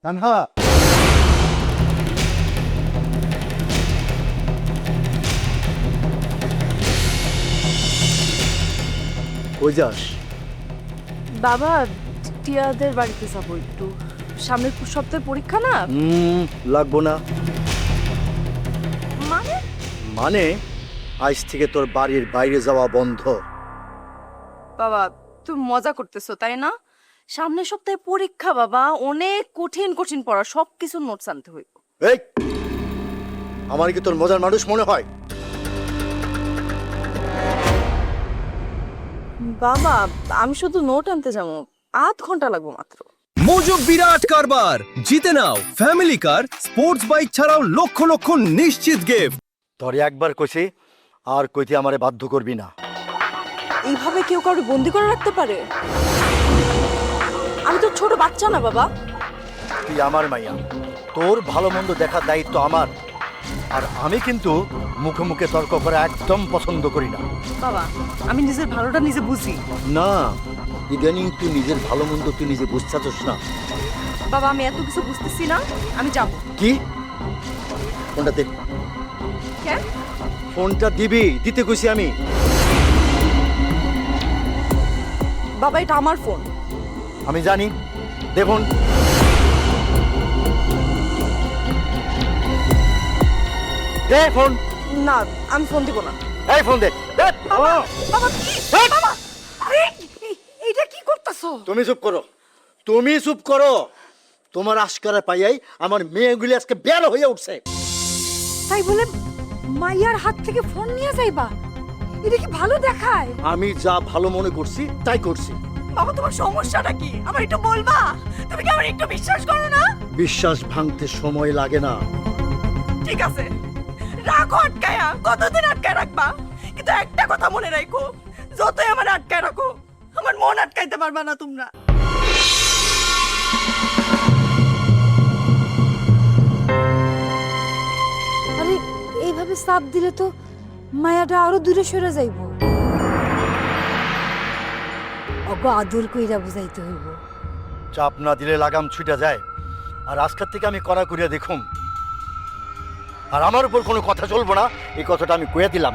তানহা, কই যাস? বাবা, টিয়াদের বাড়িতে যাবো একটু। সামনের সপ্তাহের পরীক্ষা না। লাগবো না। মানে মানে আজ থেকে তোর বাড়ির বাইরে যাওয়া বন্ধ। বাবা, তুমি মজা করতেছো তাই না? সামনের সপ্তাহে পরীক্ষা বাবা, অনেক কঠিন কঠিন পড়া, সবকিছু নোটস আনতে হইব। এই, আমার কি তোর মজার মানুষ মনে হয়? বাবা, আমি শুধু নোট আনতে যাবো, 8 ঘন্টা লাগবে মাত্র। মজুক বিরাট কারবার, জিতে নাও ফ্যামিলি কার, স্পোর্টস বাইক ছাড়াও লক্ষ লক্ষ নিশ্চিত গিফট। তোরে একবার কইছি, আর কইতে আমারে বাধ্য করবি না। এইভাবে কেউ কাউকে বন্দি করে রাখতে পারে? আমি তো ছোট বাচ্চা না বাবা। তুই আমার মাইয়া, তোর ভালো মন্দ দেখার দায়িত্ব আমার। আর আমি কিন্তু মুখে মুখে তর্ক করা একদম পছন্দ করি না। বাবা, আমি নিজের ভালোটা নিজে বুঝি। না, ইদানিং তুই নিজের ভালো মন্দ তুই নিজে বুঝছাছস না। বাবা, আমি এত কিছু বুঝতেছি না, আমি যাব। কি? ফোনটা দে। কেন? ফোনটা দিবি, দিতে কইছি আমি। বাবা, এটা আমার ফোন। আমি জানি, দে ফোন। দে ফোন। না, আমি ফোন দিব না। এই ফোন দে। দে। বাবা, ও, বাবা, কি? এই! বাবা, আরে, এইটা কি করতেছো? তুমি চুপ করো, তুমি চুপ করো। তোমার আশকারা পাইয়াই আমার মেয়েগুলি আজকে বের হয়ে উঠছে। তাই বলে মাইয়ার হাত থেকে ফোন নিয়ে যাইবা? এটা কি ভালো দেখায়? আমি যা ভালো মনে করছি তাই করছি। বাবা, তোমার সমস্যাটা কি আমার একটু বলবা? তুমি কি আমার একটু বিশ্বাস করো না? বিশ্বাস ভাঙতে সময় লাগে না। ঠিক আছে, রাখো আটকায়া, কতদিন আটকায় রাখবা? কিন্তু একটা কথা মনে রাখো, যতই আমার আটকায় রাখো, আমার মন আটকাইতে পারবা না তোমরা। আরে, এইভাবে চাপ দিলে তো মায়াটা আরো দূরে সরে যাইব। অগ আদর কইরা বুঝাইতে হইব। চাপ না দিলে লাগাম ছুটে যায়। আর আজকের থেকে আমি কড়া করিয়া দেখুম, আর আমার উপর কোনো কথা চলবো না, এই কথাটা আমি কইয়া দিলাম।